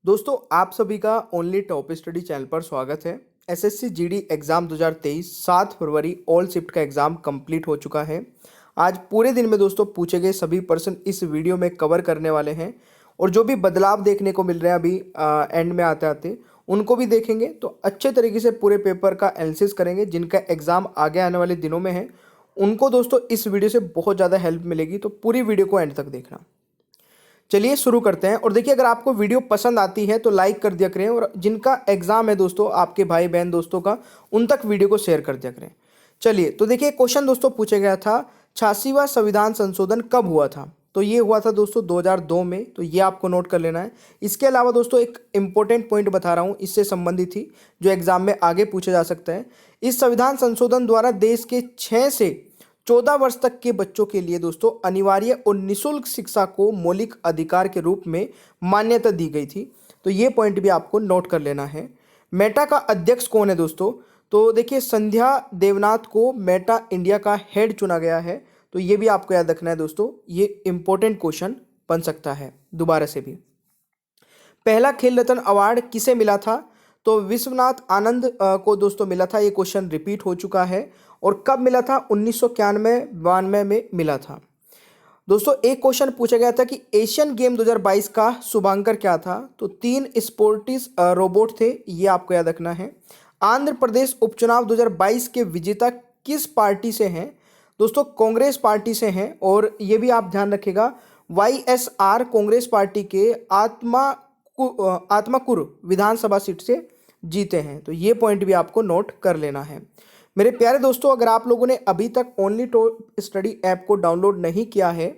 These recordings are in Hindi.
दोस्तों आप सभी का ओनली टॉप स्टडी चैनल पर स्वागत है। एसएससी जीडी एग्ज़ाम 2023 7 फरवरी ऑल शिफ्ट का एग्ज़ाम कंप्लीट हो चुका है। आज पूरे दिन में दोस्तों पूछे गए सभी प्रश्न इस वीडियो में कवर करने वाले हैं और जो भी बदलाव देखने को मिल रहे हैं अभी एंड में आते आते उनको भी देखेंगे। तो अच्छे तरीके से पूरे पेपर का एनालिसिस करेंगे। जिनका एग्ज़ाम आगे आने वाले दिनों में है उनको दोस्तों इस वीडियो से बहुत ज़्यादा हेल्प मिलेगी, तो पूरी वीडियो को एंड तक देखना। चलिए शुरू करते हैं। और देखिए, अगर आपको वीडियो पसंद आती है तो लाइक कर दिया करें और जिनका एग्जाम है दोस्तों आपके भाई बहन दोस्तों का, उन तक वीडियो को शेयर कर दिया करें। चलिए, तो देखिए क्वेश्चन दोस्तों पूछा गया था 86वां संविधान संशोधन कब हुआ था। तो ये हुआ था दोस्तों 2002 में, तो ये आपको नोट कर लेना है। इसके अलावा दोस्तों एक इंपॉर्टेंट पॉइंट बता रहा हूँ, इससे संबंधित ही जो एग्जाम में आगे पूछा जा सकता है। इस संविधान संशोधन द्वारा देश के 6 से 14 वर्ष तक के बच्चों के लिए दोस्तों अनिवार्य और निःशुल्क शिक्षा को मौलिक अधिकार के रूप में मान्यता दी गई थी। तो ये पॉइंट भी आपको नोट कर लेना है। मेटा का अध्यक्ष कौन है दोस्तों? तो देखिए संध्या देवनाथ को मेटा इंडिया का हेड चुना गया है। तो ये भी आपको याद रखना है दोस्तों, ये इंपॉर्टेंट क्वेश्चन बन सकता है दोबारा से भी। पहला खेल रत्न अवार्ड किसे मिला था? तो विश्वनाथ आनंद को दोस्तों मिला था। ये क्वेश्चन रिपीट हो चुका है। और कब मिला था? 1991-92 में मिला था। दोस्तों एक क्वेश्चन पूछा गया था कि एशियन गेम 2022 का शुभांकर क्या था? तो 3 स्पोर्टिस रोबोट थे, ये आपको याद रखना है। आंध्र प्रदेश उपचुनाव 2022 के विजेता किस पार्टी से हैं? दोस्तों कांग्रेस पार्टी से हैं। और ये भी आप ध्यान रखिएगा, वाईएसआर कांग्रेस पार्टी के आत्माकुर विधानसभा सीट से जीते हैं। तो ये पॉइंट भी आपको नोट कर लेना है। मेरे प्यारे दोस्तों, अगर आप लोगों ने अभी तक ओनली टॉप स्टडी ऐप को डाउनलोड नहीं किया है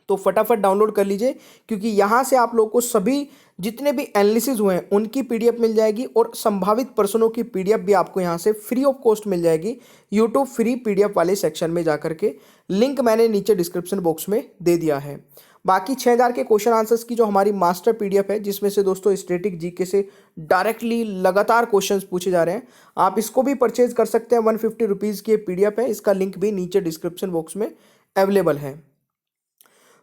तो फटाफट डाउनलोड कर लीजिए, क्योंकि यहाँ से आप लोगों को सभी जितने भी एनालिसिस हुए हैं उनकी पीडीएफ मिल जाएगी और संभावित प्रश्नों की पीडीएफ भी आपको यहाँ से फ्री ऑफ कॉस्ट मिल जाएगी यूट्यूब फ्री पीडीएफ वाले सेक्शन में जाकर के। लिंक मैंने नीचे डिस्क्रिप्शन बॉक्स में दे दिया है। बाकी 6000 के क्वेश्चन आंसर्स की जो हमारी मास्टर पीडीएफ है, जिसमें से दोस्तों स्टैटिक जीके से डायरेक्टली लगातार क्वेश्चंस पूछे जा रहे हैं, आप इसको भी परचेज कर सकते हैं। 150 रुपीज़ की पीडीएफ है, इसका लिंक भी नीचे डिस्क्रिप्शन बॉक्स में अवेलेबल है।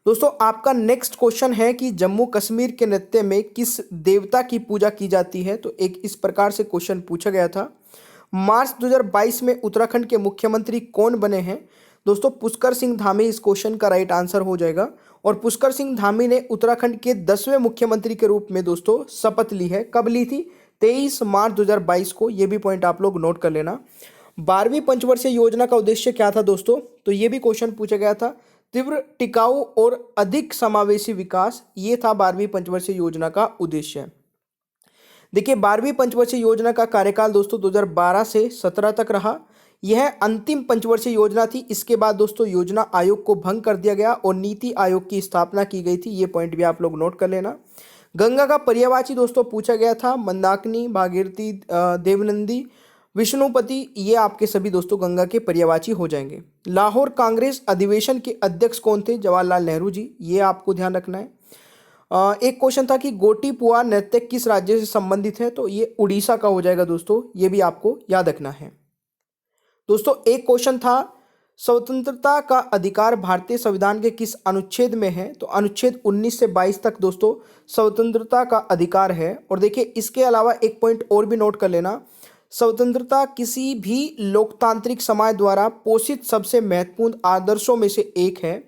दोस्तों आपका नेक्स्ट क्वेश्चन है कि जम्मू कश्मीर के नृत्य में किस देवता की पूजा की जाती है? तो एक इस प्रकार से क्वेश्चन पूछा गया था। मार्च 2022 में उत्तराखंड के मुख्यमंत्री कौन बने हैं? दोस्तों पुष्कर सिंह धामी इस क्वेश्चन का राइट आंसर हो जाएगा। और पुष्कर सिंह धामी ने उत्तराखंड के 10वें मुख्यमंत्री के रूप में दोस्तों शपथ ली है। कब ली थी? 23 मार्च 2022 को। ये भी पॉइंट आप लोग नोट कर लेना। 12वीं पंचवर्षीय योजना का उद्देश्य क्या था दोस्तों? तो ये भी क्वेश्चन पूछा गया था। तीव्र, टिकाऊ और अधिक समावेशी विकास, ये था 12वीं पंचवर्षीय योजना का उद्देश्य। देखिए 12वीं पंचवर्षीय योजना का कार्यकाल दोस्तों 2012 से 17 तक रहा। यह अंतिम पंचवर्षीय योजना थी। इसके बाद दोस्तों योजना आयोग को भंग कर दिया गया और नीति आयोग की स्थापना की गई थी। ये पॉइंट भी आप लोग नोट कर लेना। गंगा का पर्यायवाची दोस्तों पूछा गया था। मंदाकिनी, भागीरथी, देवनंदी, विष्णुपति, ये आपके सभी दोस्तों गंगा के पर्यायवाची हो जाएंगे। लाहौर कांग्रेस अधिवेशन के अध्यक्ष कौन थे? जवाहरलाल नेहरू जी, ये आपको ध्यान रखना है। एक क्वेश्चन था कि गोटी पुआ नृत्य किस राज्य से संबंधित है? तो ये उड़ीसा का हो जाएगा दोस्तों, ये भी आपको याद रखना है। दोस्तों एक क्वेश्चन था स्वतंत्रता का अधिकार भारतीय संविधान के किस अनुच्छेद में है? तो अनुच्छेद 19 से 22 तक दोस्तों स्वतंत्रता का अधिकार है। और देखिए इसके अलावा एक पॉइंट और भी नोट कर लेना, स्वतंत्रता किसी भी लोकतांत्रिक समाज द्वारा पोषित सबसे महत्वपूर्ण आदर्शों में से एक है।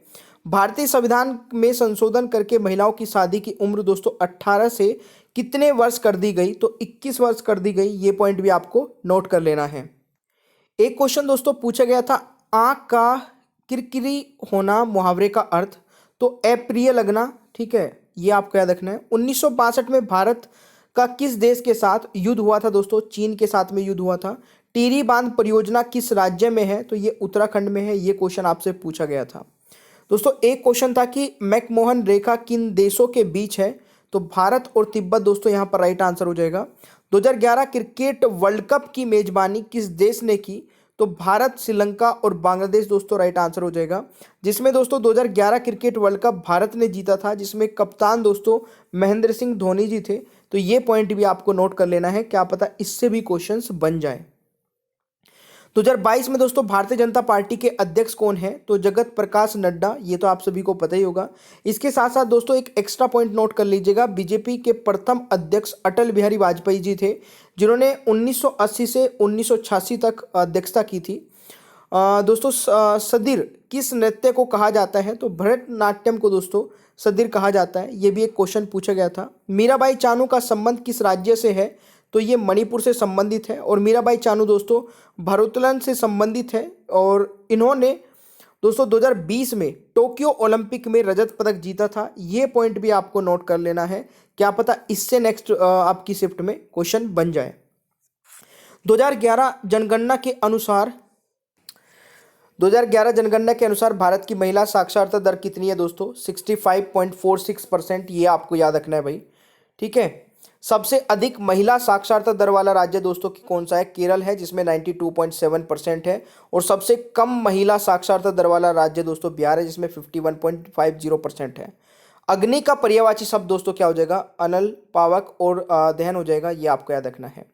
भारतीय संविधान में संशोधन करके महिलाओं की शादी की उम्र दोस्तों 18 से कितने वर्ष कर दी गई? तो 21 वर्ष कर दी गई। ये पॉइंट भी आपको नोट कर लेना है। एक क्वेश्चन दोस्तों पूछा गया था, आंख का किरकिरी होना मुहावरे का अर्थ? तो अप्रिय लगना, ठीक है, ये आपको याद रखना है। 1962 में भारत का किस देश के साथ युद्ध हुआ था दोस्तों? चीन के साथ में युद्ध हुआ था। टिहरी बांध परियोजना किस राज्य में है? तो ये उत्तराखंड में है। ये क्वेश्चन आपसे पूछा गया था। दोस्तों एक क्वेश्चन था कि मैकमोहन रेखा किन देशों के बीच है? तो भारत और तिब्बत दोस्तों यहाँ पर राइट आंसर हो जाएगा। 2011 क्रिकेट वर्ल्ड कप की मेजबानी किस देश ने की? तो भारत, श्रीलंका और बांग्लादेश दोस्तों राइट आंसर हो जाएगा। जिसमें दोस्तों 2011 क्रिकेट वर्ल्ड कप भारत ने जीता था, जिसमें कप्तान दोस्तों महेंद्र सिंह धोनी जी थे। तो ये पॉइंट भी आपको नोट कर लेना है, क्या पता इससे भी क्वेश्चंस बन जाए। 2022 में दोस्तों भारतीय जनता पार्टी के अध्यक्ष कौन है? तो जगत प्रकाश नड्डा, ये तो आप सभी को पता ही होगा। इसके साथ साथ दोस्तों एक एक्स्ट्रा पॉइंट नोट कर लीजिएगा, बीजेपी के प्रथम अध्यक्ष अटल बिहारी वाजपेयी जी थे, जिन्होंने 1980 से 1986 तक अध्यक्षता की थी। दोस्तों सदिर किस नृत्य को कहा जाता है? तो भरतनाट्यम को दोस्तों सदिर कहा जाता है। ये भी एक क्वेश्चन पूछा गया था। मीराबाई चानू का संबंध किस राज्य से है? तो ये मणिपुर से संबंधित है और मीराबाई चानू दोस्तों भारोत्तोलन से संबंधित है और इन्होंने दोस्तों 2020 में टोक्यो ओलंपिक में रजत पदक जीता था। ये पॉइंट भी आपको नोट कर लेना है, क्या पता इससे नेक्स्ट आपकी शिफ्ट में क्वेश्चन बन जाए। 2011 जनगणना के अनुसार 2011 जनगणना के अनुसार भारत की महिला साक्षरता दर कितनी है दोस्तों? 65.46%। ये आपको याद रखना है भाई, ठीक है। सबसे अधिक महिला साक्षरता दर वाला राज्य दोस्तों की कौन सा है? केरल है, जिसमें 92.7% है। और सबसे कम महिला साक्षरता दर वाला राज्य दोस्तों बिहार है, जिसमें 51.50% है। अग्नि का पर्यायवाची शब्द दोस्तों क्या हो जाएगा? अनल, पावक और दहन हो जाएगा। ये आपको याद रखना है।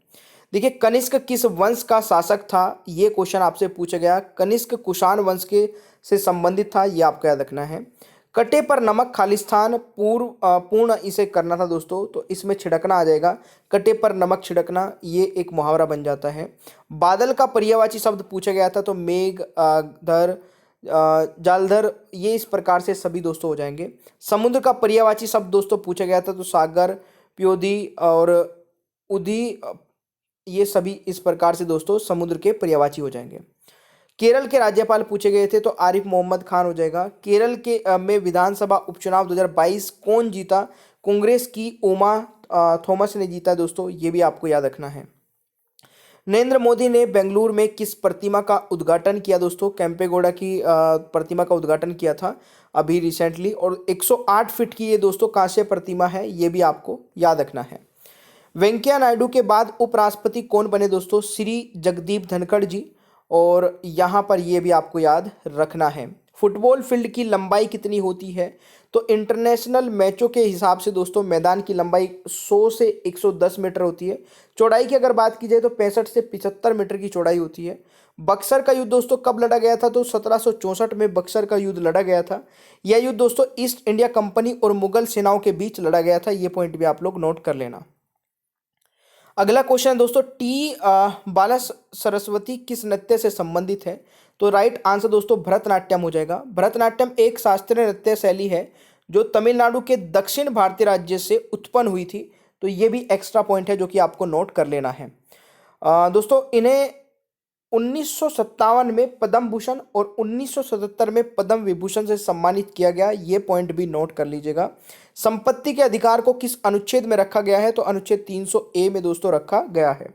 देखिए, कनिष्क किस वंश का शासक था? ये क्वेश्चन आपसे पूछा गया। कनिष्क कुषाण वंश के से संबंधित था, ये आपको याद रखना है। कटे पर नमक खालिस्तान पूर्ण इसे करना था दोस्तों, तो इसमें छिड़कना आ जाएगा। कटे पर नमक छिड़कना, ये एक मुहावरा बन जाता है। बादल का पर्यायवाची शब्द पूछा गया था, तो मेघ, धर, जालधर, ये इस प्रकार से सभी दोस्तों हो जाएंगे। समुद्र का पर्यायवाची शब्द दोस्तों पूछा गया था, तो सागर, प्योदी और उदी, ये सभी इस प्रकार से दोस्तों समुद्र के पर्यायवाची हो जाएंगे। केरल के राज्यपाल पूछे गए थे, तो आरिफ मोहम्मद खान हो जाएगा। केरल के में विधानसभा उपचुनाव 2022 कौन जीता? कांग्रेस की उमा थॉमस ने जीता दोस्तों, ये भी आपको याद रखना है। नरेंद्र मोदी ने बेंगलुरु में किस प्रतिमा का उद्घाटन किया दोस्तों? केम्पेगौड़ा की प्रतिमा का उद्घाटन किया था अभी रिसेंटली, और 108 फीट की ये दोस्तों कांस्य प्रतिमा है, ये भी आपको याद रखना है। वेंकैया नायडू के बाद उपराष्ट्रपति कौन बने दोस्तों? श्री जगदीप धनखड़ जी, और यहाँ पर ये भी आपको याद रखना है। फुटबॉल फील्ड की लंबाई कितनी होती है? तो इंटरनेशनल मैचों के हिसाब से दोस्तों मैदान की लंबाई 100 से 110 मीटर होती है। चौड़ाई की अगर बात की जाए तो 65 से 75 मीटर की चौड़ाई होती है। बक्सर का युद्ध दोस्तों कब लड़ा गया था? तो 1764 में बक्सर का युद्ध लड़ा गया था। यह युद्ध दोस्तों ईस्ट इंडिया कंपनी और मुगल सेनाओं के बीच लड़ा गया था। ये पॉइंट भी आप लोग नोट कर लेना। अगला क्वेश्चन है दोस्तों, बाला सरस्वती किस नृत्य से संबंधित है? तो राइट आंसर दोस्तों भरतनाट्यम हो जाएगा। भरतनाट्यम एक शास्त्रीय नृत्य शैली है जो तमिलनाडु के दक्षिण भारतीय राज्य से उत्पन्न हुई थी। तो ये भी एक्स्ट्रा पॉइंट है जो कि आपको नोट कर लेना है। दोस्तों इन्हें 1957 में पद्म भूषण और 1977 में पद्म विभूषण से सम्मानित किया गया। ये पॉइंट भी नोट कर लीजिएगा। संपत्ति के अधिकार को किस अनुच्छेद में रखा गया है? तो अनुच्छेद 300A में दोस्तों रखा गया है।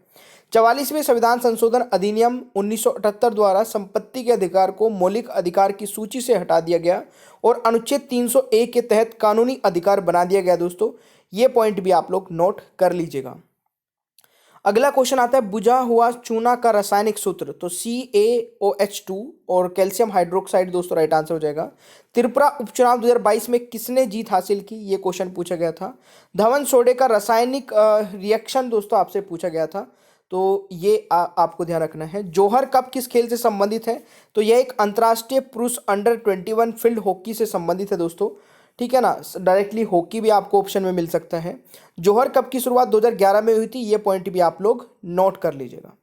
44वें संविधान संशोधन अधिनियम 1978 द्वारा संपत्ति के अधिकार को मौलिक अधिकार की सूची से हटा दिया गया और अनुच्छेद 300A के तहत कानूनी अधिकार बना दिया गया दोस्तों। ये पॉइंट भी आप लोग नोट कर लीजिएगा। अगला क्वेश्चन आता है, बुझा हुआ चूना का रासायनिक सूत्र? तो CaOH2 और कैल्शियम हाइड्रोक्साइड दोस्तों राइट आंसर हो जाएगा। त्रिपुरा उपचुनाव 2022 में किसने जीत हासिल की? ये क्वेश्चन पूछा गया था। धवन सोडे का रासायनिक रिएक्शन दोस्तों आपसे पूछा गया था, तो ये आपको ध्यान रखना है। जौहर कप किस खेल से संबंधित है? तो यह एक अंतर्राष्ट्रीय पुरुष अंडर 21 फील्ड हॉकी से संबंधित है दोस्तों, ठीक है ना। डायरेक्टली हॉकी भी आपको ऑप्शन में मिल सकता है। जौहर कप की शुरुआत 2011 में हुई थी। ये पॉइंट भी आप लोग नोट कर लीजिएगा।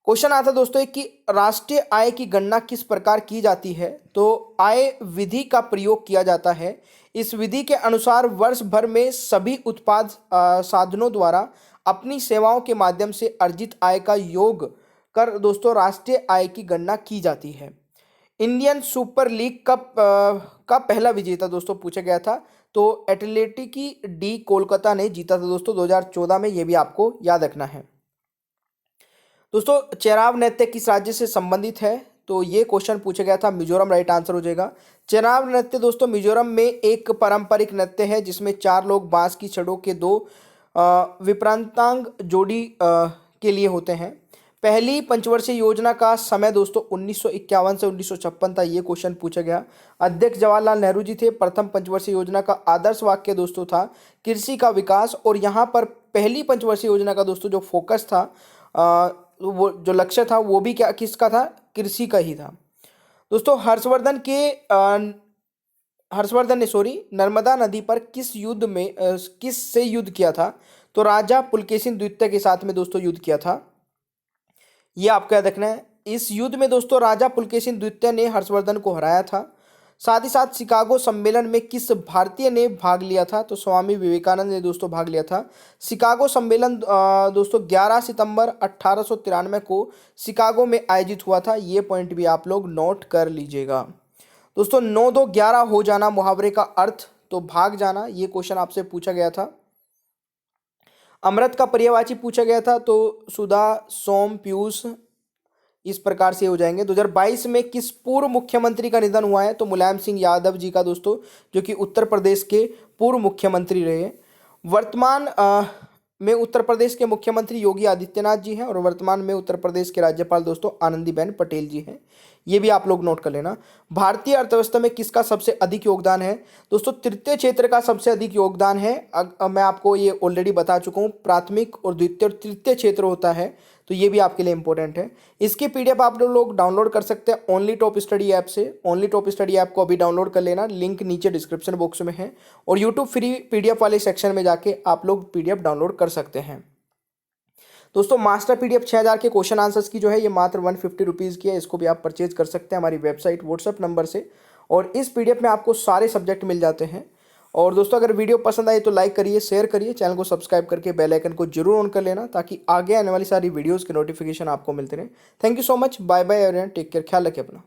क्वेश्चन आता है दोस्तों कि राष्ट्रीय आय की गणना किस प्रकार की जाती है? तो आय विधि का प्रयोग किया जाता है। इस विधि के अनुसार वर्ष भर में सभी उत्पाद साधनों द्वारा अपनी सेवाओं के माध्यम से अर्जित आय का योग कर दोस्तों राष्ट्रीय आय की गणना की जाती है। इंडियन सुपर लीग कप का पहला विजेता दोस्तों पूछा गया था, तो एटलेटिकी डी कोलकाता ने जीता था दोस्तों 2014 में। ये भी आपको याद रखना है। दोस्तों चेनाब नृत्य किस राज्य से संबंधित है? तो ये क्वेश्चन पूछा गया था, मिजोरम राइट आंसर हो जाएगा। चेनाब नृत्य दोस्तों मिजोरम में एक पारंपरिक नृत्य है जिसमें 4 लोग बांस की छड़ों के 2 विप्रांतांग जोड़ी के लिए होते हैं। पहली पंचवर्षीय योजना का समय दोस्तों 1951 से 1956 था। ये क्वेश्चन पूछा गया। अध्यक्ष जवाहरलाल नेहरू जी थे। प्रथम पंचवर्षीय योजना का आदर्श वाक्य दोस्तों था कृषि का विकास, और यहाँ पर पहली पंचवर्षीय योजना का दोस्तों जो फोकस था वो जो लक्ष्य था वो भी क्या किसका था, कृषि का ही था। दोस्तों हर्षवर्धन ने नर्मदा नदी पर किस से युद्ध किया था, तो राजा पुलकेशिन द्वितीय के साथ में दोस्तों युद्ध किया था। ये आपको याद रखना है। इस युद्ध में दोस्तों राजा पुलकेशिन द्वितीय ने हर्षवर्धन को हराया था। साथ ही साथ शिकागो सम्मेलन में किस भारतीय ने भाग लिया था, तो स्वामी विवेकानंद ने दोस्तों भाग लिया था। शिकागो सम्मेलन दोस्तों 11 सितंबर 1893 को शिकागो में आयोजित हुआ था। ये पॉइंट भी आप लोग नोट कर लीजिएगा। दोस्तों 9 2 11 हो जाना मुहावरे का अर्थ, तो भाग जाना। ये क्वेश्चन आपसे पूछा गया था। अमृत का पर्यायवाची पूछा गया था, तो सुधा, सोम, पीयूष, इस प्रकार से हो जाएंगे। 2022 में किस पूर्व मुख्यमंत्री का निधन हुआ है, तो मुलायम सिंह यादव जी का दोस्तों, जो कि उत्तर प्रदेश के पूर्व मुख्यमंत्री रहे। वर्तमान में उत्तर प्रदेश के मुख्यमंत्री योगी आदित्यनाथ जी हैं और वर्तमान में उत्तर प्रदेश के राज्यपाल दोस्तों आनंदीबेन पटेल जी हैं। ये भी आप लोग नोट कर लेना। भारतीय अर्थव्यवस्था में किसका सबसे अधिक योगदान है, दोस्तों तृतीय क्षेत्र का सबसे अधिक योगदान है। मैं आपको ये ऑलरेडी बता चुका हूँ, प्राथमिक और द्वितीय और तृतीय क्षेत्र होता है, तो ये भी आपके लिए इंपॉर्टेंट है। इसकी पीडीएफ आप लोग डाउनलोड कर सकते हैं ओनली टॉप स्टडी ऐप से। ओनली टॉप स्टडी ऐप को अभी डाउनलोड कर लेना, लिंक नीचे डिस्क्रिप्शन बॉक्स में है, और यूट्यूब फ्री पीडीएफ वाले सेक्शन में जाके आप लोग पीडीएफ डाउनलोड कर सकते हैं। दोस्तों मास्टर पीडीएफ 6000 के क्वेश्चन आंसर्स की जो है ये मात्र 150 रुपीज़ की है। इसको भी आप परचेज कर सकते हैं हमारी वेबसाइट व्हाट्सअप नंबर से, और इस पीडीएफ में आपको सारे सब्जेक्ट मिल जाते हैं। और दोस्तों अगर वीडियो पसंद आए तो लाइक करिए, शेयर करिए, चैनल को सब्सक्राइब करके बेल आइकन को जरूर ऑन कर लेना, ताकि आगे आने वाली सारी वीडियोज़ के नोटिफिकेशन आपको मिलते रहें। Thank you so much, bye bye everyone, take care, ख्याल रखिए अपना।